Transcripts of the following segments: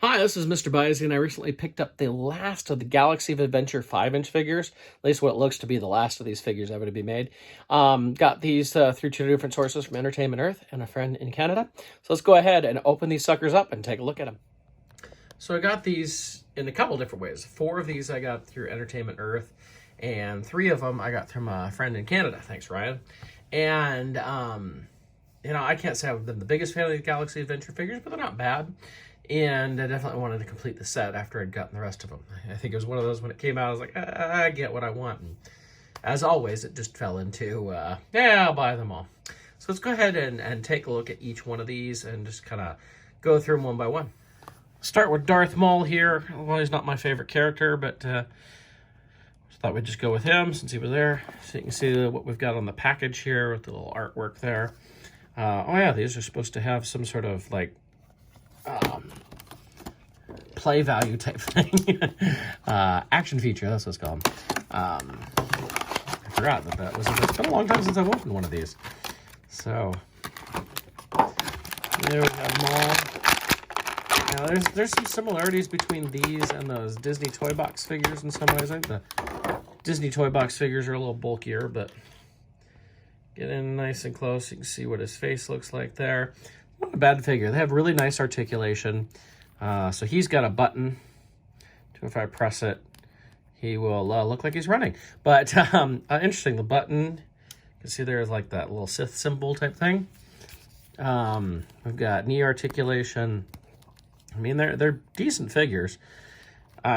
Hi, this is MrByZ, and I recently picked up the last of the Galaxy of Adventure 5-inch figures, at least what it looks to be the last of these figures ever to be made. Got these through two different sources from Entertainment Earth and a friend in Canada. So let's go ahead and open these suckers up and take a look at them. So I got these in a couple different ways. 4 of these I got through Entertainment Earth, and 3 of them I got from a friend in Canada. Thanks, Ryan. And, you know, I can't say I've been the biggest fan of these Galaxy Adventure figures, but they're not bad. And I definitely wanted to complete the set after I'd gotten the rest of them. I think it was one of those when it came out, I was like, I get what I want. And as always, it just fell into, yeah, I'll buy them all. So let's go ahead and take a look at each one of these and just kind of go through them one by one. Start with Darth Maul here. Well, he's not my favorite character, but thought we'd just go with him since he was there. So you can see what we've got on the package here with the little artwork there. Oh yeah, these are supposed to have some sort of like play value type thing. Action feature, that's what it's called. I forgot that was, it's been a long time since I've opened one of these. So, there we have Maul. Now, there's some similarities between these and those Disney Toy Box figures in some ways. I think the Disney Toy Box figures are a little bulkier, but get in nice and close. You can see what his face looks like there. Not a bad figure. They have really nice articulation. So he's got a button. So if I press it, he will look like he's running. But interesting, the button, you can see there's like that little Sith symbol type thing. We've got knee articulation. I mean, they're decent figures. You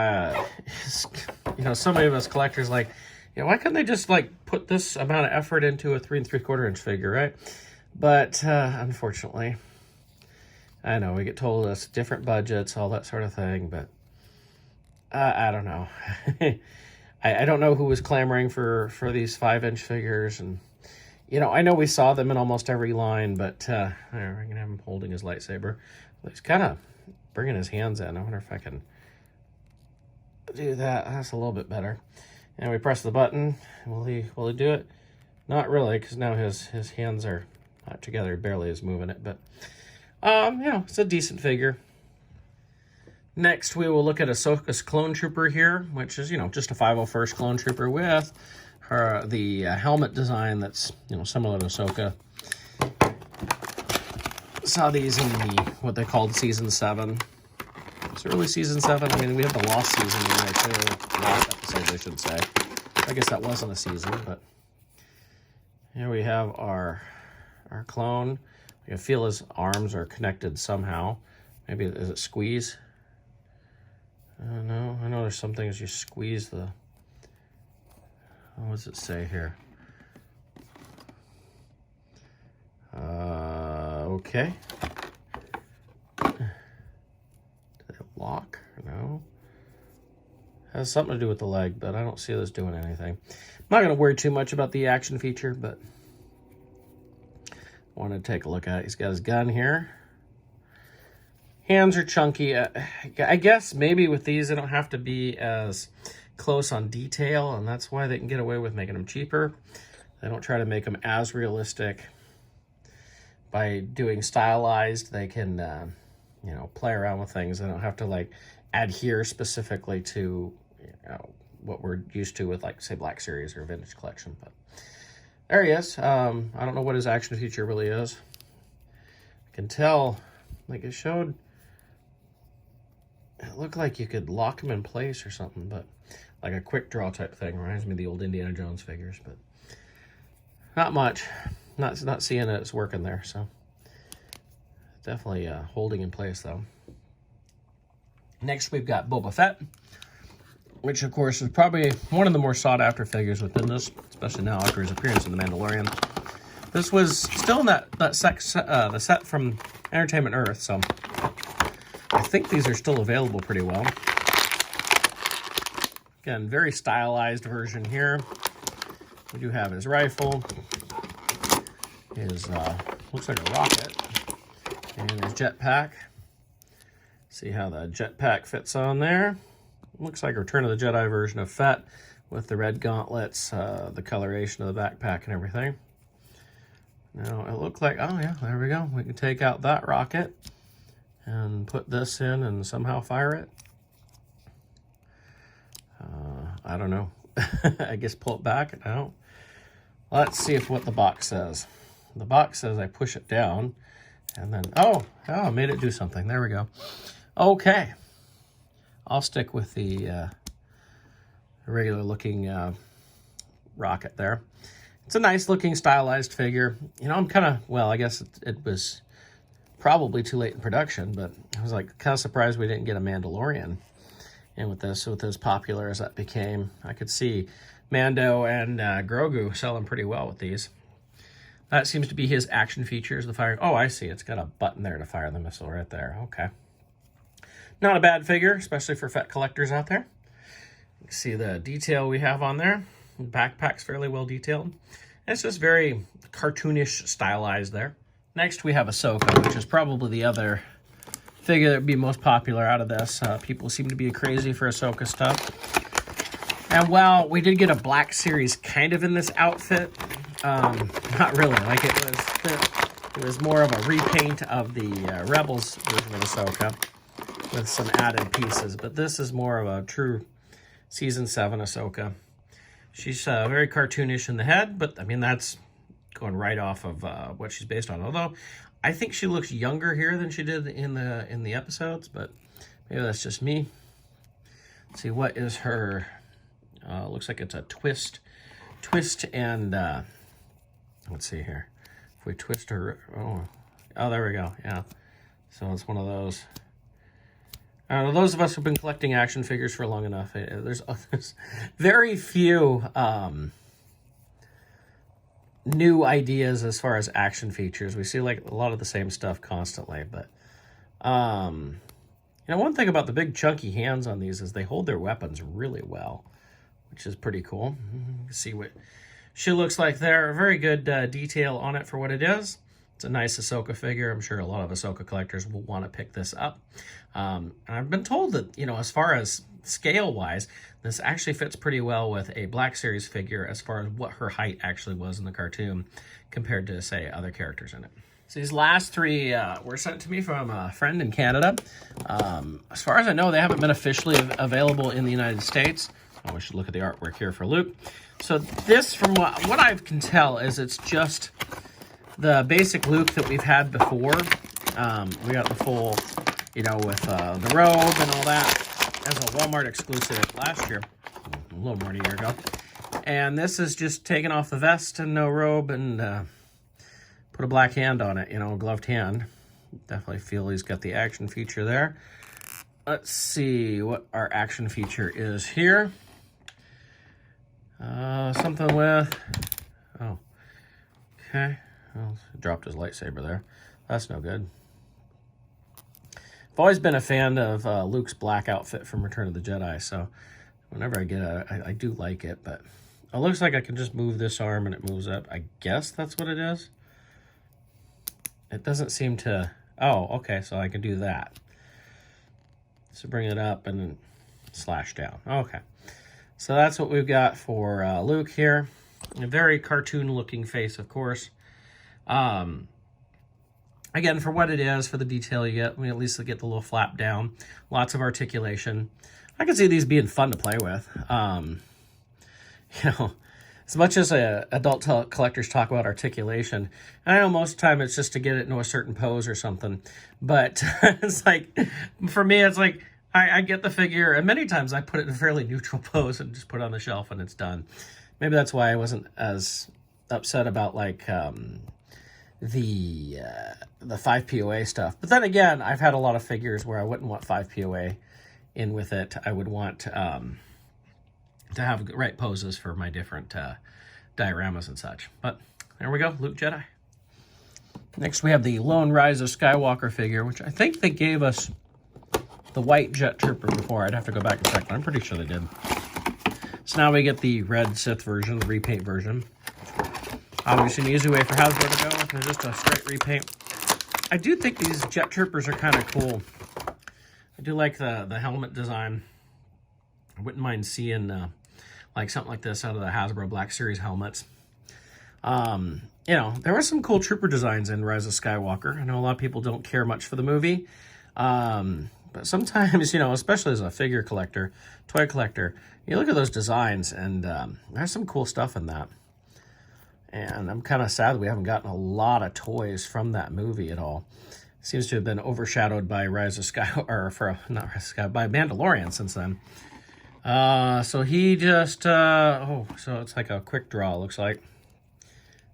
know, so many of us collectors like, you know, why couldn't they just like put this amount of effort into a 3 3/4 inch figure, right? But unfortunately, I know we get told us different budgets, all that sort of thing, but I don't know. I don't know who was clamoring for these 5-inch figures, and you know, I know we saw them in almost every line, but we're gonna have him holding his lightsaber. He's kind of bringing his hands in. I wonder if I can do that. That's a little bit better. And we press the button. Will he do it? Not really, because now his hands are not together. He barely is moving it, but you know, it's a decent figure. Next, we will look at Ahsoka's clone trooper here, which is, you know, just a 501st clone trooper with the helmet design that's, you know, similar to Ahsoka. Saw these in what they called Season 7. It's early Season 7. I mean, we have the Lost Season in there too. Lost episodes, I should say. I guess that wasn't a season, but here we have our clone. You can feel his arms are connected somehow. Maybe, is it squeeze? I don't know. I know there's some things you squeeze the... What does it say here? Okay. Did it lock? No. Has something to do with the leg, but I don't see this doing anything. I'm not going to worry too much about the action feature, but I want to take a look at it. He's got his gun here. Hands are chunky. I guess maybe with these, they don't have to be as close on detail, and that's why they can get away with making them cheaper. They don't try to make them as realistic. By doing stylized, they can, you know, play around with things. They don't have to, like, adhere specifically to, you know, what we're used to with, like, say, Black Series or Vintage Collection. But there he is. I don't know what his action feature really is. I can tell, like, it showed... It looked like you could lock him in place or something, but like a quick draw type thing. Reminds me of the old Indiana Jones figures, but not much. Not seeing it as working there, so definitely holding in place though. Next, we've got Boba Fett, which of course is probably one of the more sought after figures within this, especially now after his appearance in The Mandalorian. This was still in the set from Entertainment Earth, so I think these are still available pretty well. Again, very stylized version here. We do have his rifle, his, looks like a rocket, and his jetpack. See how the jetpack fits on there. Looks like a Return of the Jedi version of Fett with the red gauntlets, the coloration of the backpack and everything. Now, it looked like, oh yeah, there we go. We can take out that rocket and put this in and somehow fire it. I don't know. I guess pull it back. I don't. Let's see what the box says. The box says I push it down, and then, oh, I made it do something. There we go. Okay. I'll stick with the regular looking rocket there. It's a nice looking stylized figure. You know, I'm kind of, well, I guess it was probably too late in production, but I was like kind of surprised we didn't get a Mandalorian in with this, with as popular as that became. I could see Mando and Grogu selling pretty well with these. That seems to be his action features, the fire. Oh, I see. It's got a button there to fire the missile right there. Okay. Not a bad figure, especially for FET collectors out there. You can see the detail we have on there. The backpack's fairly well detailed. And it's just very cartoonish stylized there. Next, we have Ahsoka, which is probably the other figure that would be most popular out of this. People seem to be crazy for Ahsoka stuff. And while we did get a Black Series kind of in this outfit, not really. Like it was more of a repaint of the Rebels version of Ahsoka with some added pieces. But this is more of a true Season 7 Ahsoka. She's very cartoonish in the head, but I mean, that's going right off of what she's based on. Although I think she looks younger here than she did in the episodes, but maybe that's just me. Let's see, what is her? Looks like it's a twist, and let's see here. If we twist her, oh, there we go. Yeah, so it's one of those. Those of us who've been collecting action figures for long enough, there's very few new ideas as far as action features. We see like a lot of the same stuff constantly, but you know, one thing about the big chunky hands on these is they hold their weapons really well, which is pretty cool. You can see what she looks like there. Very good detail on it for what it is. It's a nice Ahsoka figure. I'm sure a lot of Ahsoka collectors will want to pick this up. And I've been told that, you know, as far as scale-wise, this actually fits pretty well with a Black Series figure as far as what her height actually was in the cartoon compared to, say, other characters in it. So these last three were sent to me from a friend in Canada. As far as I know, they haven't been officially available in the United States. Oh, we should look at the artwork here for Luke. So this, from what I can tell, is it's just the basic Luke that we've had before. We got the full, you know, with the robe and all that as a Walmart exclusive last year, a little more than a year ago. And this is just taking off the vest and no robe and put a black hand on it, you know, a gloved hand. Definitely feel he's got the action feature there. Let's see what our action feature is here. Something with, oh, okay. Well, dropped his lightsaber there. That's no good. I've always been a fan of Luke's black outfit from Return of the Jedi, so whenever I get it, I do like it, but it looks like I can just move this arm and it moves up. I guess that's what it is. It doesn't seem to, oh, okay, so I can do that. So bring it up and slash down. Okay, so that's what we've got for Luke here. A very cartoon-looking face, of course. Again, for what it is, for the detail you get, we at least get the little flap down. Lots of articulation. I can see these being fun to play with. You know, as much as adult collectors talk about articulation, I know most of the time it's just to get it into a certain pose or something. But it's like, for me, it's like, I get the figure, and many times I put it in a fairly neutral pose and just put it on the shelf and it's done. Maybe that's why I wasn't as upset about like the 5 POA stuff. But then again, I've had a lot of figures where I wouldn't want 5 POA in with it. I would want to have right poses for my different dioramas and such. But there we go, Luke Jedi. Next we have the Lone Rise of Skywalker figure, which I think they gave us the white Jet Trooper before. I'd have to go back and check, but I'm pretty sure they did. So now we get the red Sith version, the repaint version. Obviously an easy way for Hasbro to go, and just a straight repaint. I do think these Jet Troopers are kind of cool. I do like the helmet design. I wouldn't mind seeing like something like this out of the Hasbro Black Series helmets. You know, there were some cool trooper designs in Rise of Skywalker. I know a lot of people don't care much for the movie. But sometimes, you know, especially as a figure collector, toy collector, you look at those designs, and there's some cool stuff in that. And I'm kind of sad that we haven't gotten a lot of toys from that movie at all. It seems to have been overshadowed by Rise of Sky, or not Rise of Sky, by Mandalorian since then. So he just, so it's like a quick draw, looks like.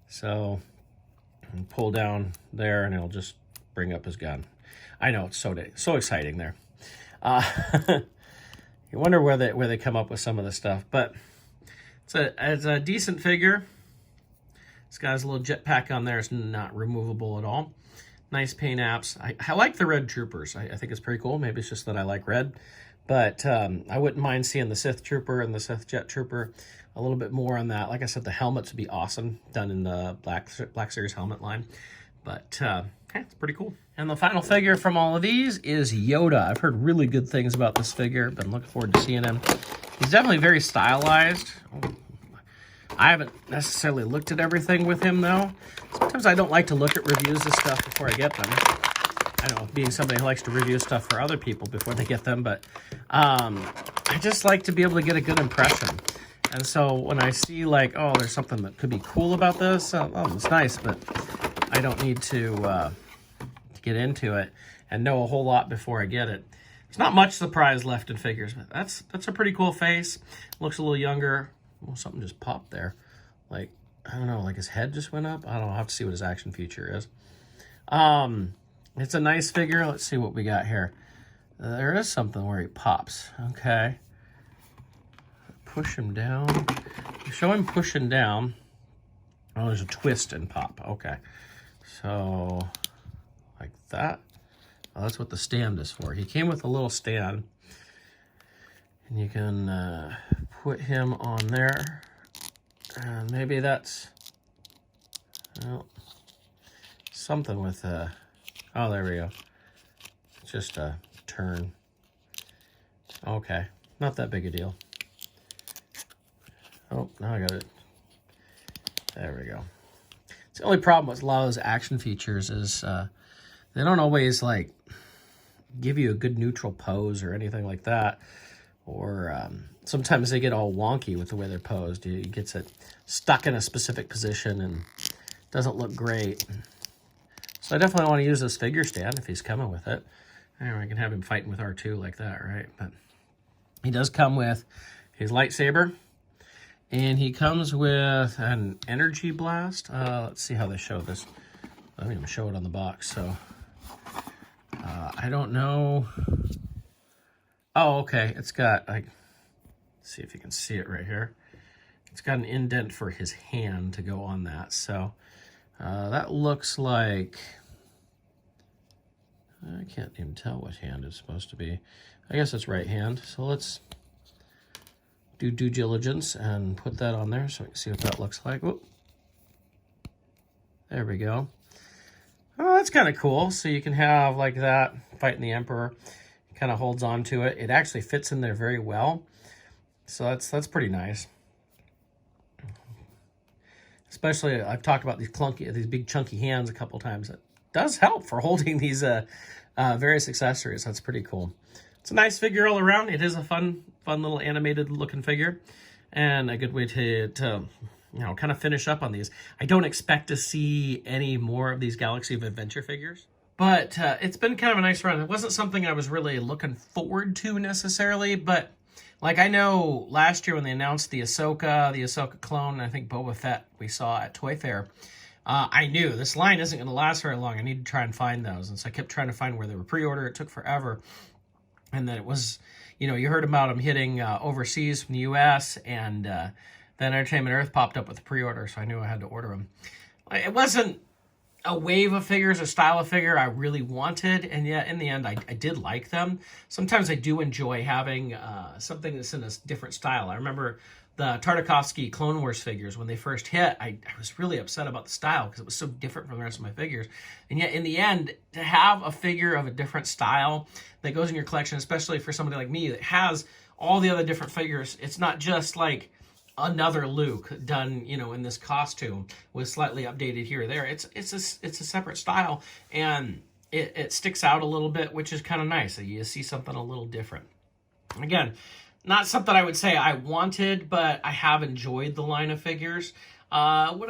So pull down there, and it'll just bring up his gun. I know, it's so exciting there. You wonder where they come up with some of the stuff, but it's a decent figure. It's got his little jetpack on there. It's not removable at all. Nice paint apps. I like the red troopers. I think it's pretty cool. Maybe it's just that I like red. But I wouldn't mind seeing the Sith trooper and the Sith jet trooper a little bit more on that. Like I said, the helmets would be awesome done in the Black Series helmet line. But yeah, it's pretty cool. And the final figure from all of these is Yoda. I've heard really good things about this figure. Been looking forward to seeing him. He's definitely very stylized. I haven't necessarily looked at everything with him, though. Sometimes I don't like to look at reviews of stuff before I get them. I don't know, being somebody who likes to review stuff for other people before they get them, but I just like to be able to get a good impression. And so when I see, like, oh, there's something that could be cool about this, oh, it's nice, but I don't need to get into it and know a whole lot before I get it. There's not much surprise left in figures, but that's a pretty cool face. Looks a little younger. Well, something just popped there. Like, I don't know, like his head just went up. I don't know. I'll have to see what his action feature is. It's a nice figure. Let's see what we got here. There is something where he pops. Okay. Push him down. Show him pushing down. Oh, there's a twist and pop. Okay. So, like that. Oh, that's what the stand is for. He came with a little stand. And you can put him on there. And maybe that's, well, something with oh, there we go. Just a turn. Okay, not that big a deal. Oh, now I got it. There we go. It's the only problem with a lot of those action features is they don't always, like, give you a good neutral pose or anything like that. Or sometimes they get all wonky with the way they're posed. It gets it stuck in a specific position and doesn't look great. So I definitely want to use this figure stand if he's coming with it. Anyway, I can have him fighting with R2 like that, right? But he does come with his lightsaber. And he comes with an energy blast. Let's see how they show this. I don't even show it on the box, so I don't know. Oh, okay. It's got, like, let's see if you can see it right here. It's got an indent for his hand to go on that. So that looks like, I can't even tell what hand it's supposed to be. I guess it's right hand. So let's do due diligence and put that on there so we can see what that looks like. Whoop. There we go. Oh, that's kind of cool. So you can have like that fighting the Emperor. Kind of holds on to it. It actually fits in there very well. So that's pretty nice. Especially, I've talked about these big chunky hands a couple times. It does help for holding these various accessories. That's pretty cool. It's a nice figure all around. It is a fun little animated looking figure, and a good way to you know, kind of finish up on these. I don't expect to see any more of these Galaxy of Adventure figures, but it's been kind of a nice run. It wasn't something I was really looking forward to necessarily, but like I know last year when they announced the Ahsoka clone, and I think Boba Fett we saw at Toy Fair, I knew this line isn't going to last very long. I need to try and find those, and so I kept trying to find where they were pre-order. It took forever. And then it was, you know, you heard about them hitting overseas from the U.S., and then Entertainment Earth popped up with a pre-order, so I knew I had to order them. It wasn't a wave of figures, a style of figure I really wanted, and yet in the end, I did like them. Sometimes I do enjoy having something that's in a different style. I remember the Tartakovsky Clone Wars figures, when they first hit, I was really upset about the style because it was so different from the rest of my figures. And yet, in the end, to have a figure of a different style that goes in your collection, especially for somebody like me that has all the other different figures, it's not just like another Luke done, you know, in this costume with slightly updated here or there. It's a separate style, and it sticks out a little bit, which is kind of nice. You see something a little different. Again, not something I would say I wanted, but I have enjoyed the line of figures. Would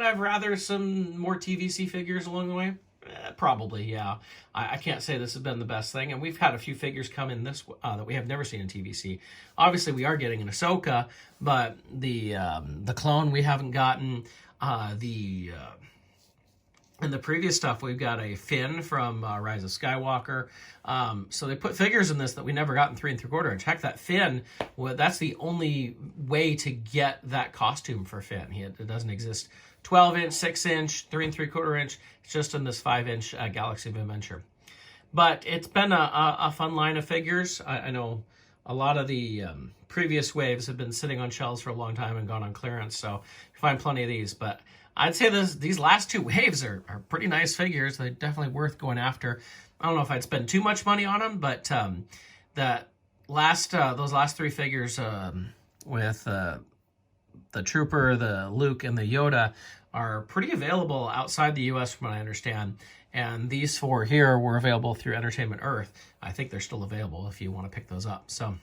I have rather some more TVC figures along the way? Probably, yeah. I can't say this has been the best thing, and we've had a few figures come in this that we have never seen in TVC. Obviously, we are getting an Ahsoka, but the clone we haven't gotten. In the previous stuff, we've got a Finn from Rise of Skywalker. So they put figures in this that we never got in 3 3/4 inch. Heck, that Finn, well, that's the only way to get that costume for Finn. It doesn't exist 12 inch, 6 inch, 3 3/4 inch. It's just in this 5 inch Galaxy of Adventure. But it's been a fun line of figures. I know a lot of the previous waves have been sitting on shelves for a long time and gone on clearance, so you find plenty of these. But I'd say these last 2 waves are pretty nice figures. They're definitely worth going after. I don't know if I'd spend too much money on them, but those last 3 figures with the Trooper, the Luke, and the Yoda are pretty available outside the U.S. from what I understand. And these 4 here were available through Entertainment Earth. I think they're still available if you want to pick those up. So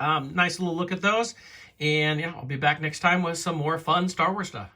nice little look at those. And yeah, I'll be back next time with some more fun Star Wars stuff.